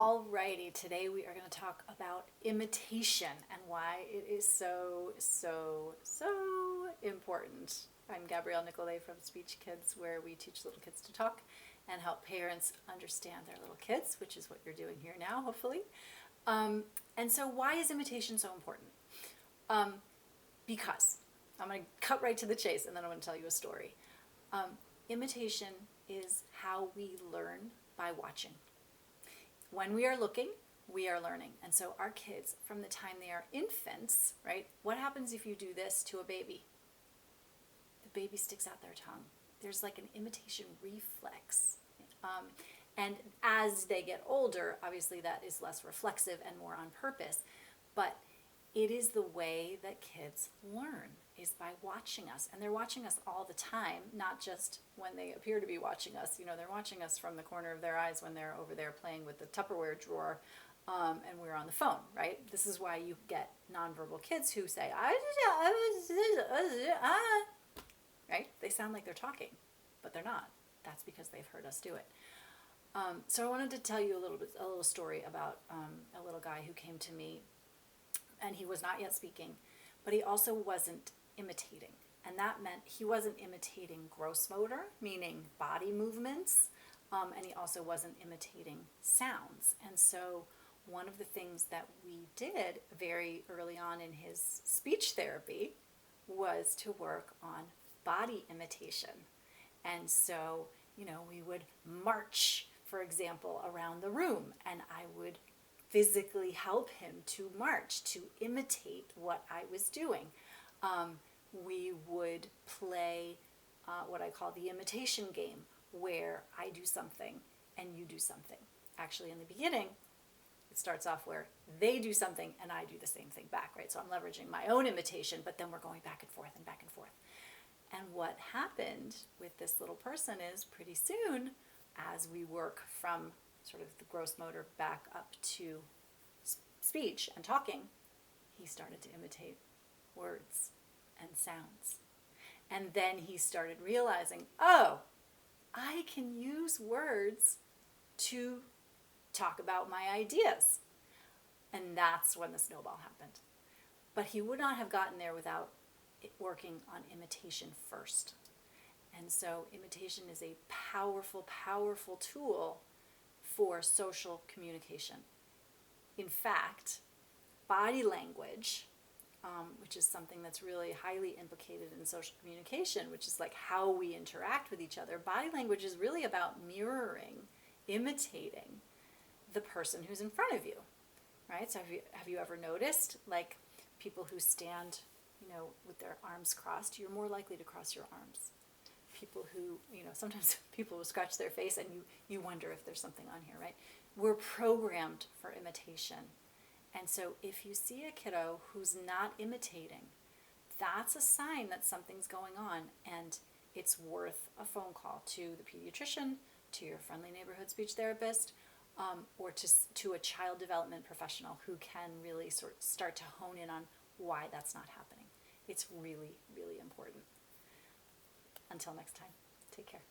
Alrighty, today we are going to talk about imitation and why it is so important. I'm Gabrielle Nicolay from SpeechKids, where we teach little kids to talk and help parents understand their little kids, which is what you're doing here now, hopefully. And so why is imitation so important? Because I'm going to cut right to the chase and then I'm going to tell you a story. Imitation is how we learn by watching. When we are looking, we are learning. And so our kids, from the time they are infants, right? What happens if you do this to a baby? The baby sticks out their tongue. There's like an imitation reflex. And as they get older, obviously that is less reflexive and more on purpose. But it is the way that kids learn, is by watching us. And they're watching us all the time, not just when they appear to be watching us. You know, they're watching us from the corner of their eyes when they're over there playing with the Tupperware drawer and we're on the phone, right? This is why you get nonverbal kids who say, right? They sound like they're talking, but they're not. That's because they've heard us do it. So I wanted to tell you a little story about a little guy who came to me, and he was not yet speaking, but he also wasn't imitating. And that meant he wasn't imitating gross motor, meaning body movements, and he also wasn't imitating sounds. And so one of the things that we did very early on in his speech therapy was to work on body imitation. And so, you know, we would march, for example, around the room, and I would physically help him to march, to imitate what I was doing. We would play what I call the imitation game, where I do something and you do something. Actually, in the beginning, it starts off where they do something and I do the same thing back, right? So I'm leveraging my own imitation, but then we're going back and forth and back and forth. And what happened with this little person is pretty soon, as we work from sort of the gross motor back up to speech and talking, he started to imitate words and sounds. And then he started realizing, oh, I can use words to talk about my ideas. And that's when the snowball happened. But he would not have gotten there without working on imitation first. And so imitation is a powerful tool for social communication. In fact, body language, which is something that's really highly implicated in social communication, which is like how we interact with each other, body language is really about mirroring, imitating the person who's in front of you, right? So have you ever noticed, like, people who stand, you know, with their arms crossed, you're more likely to cross your arms. People who, you know, sometimes people will scratch their face and you wonder if there's something on here, right? We're programmed for imitation. And so if you see a kiddo who's not imitating, that's a sign that something's going on, and it's worth a phone call to the pediatrician, to your friendly neighborhood speech therapist, or to a child development professional who can really start to hone in on why that's not happening. It's really important. Until next time, take care.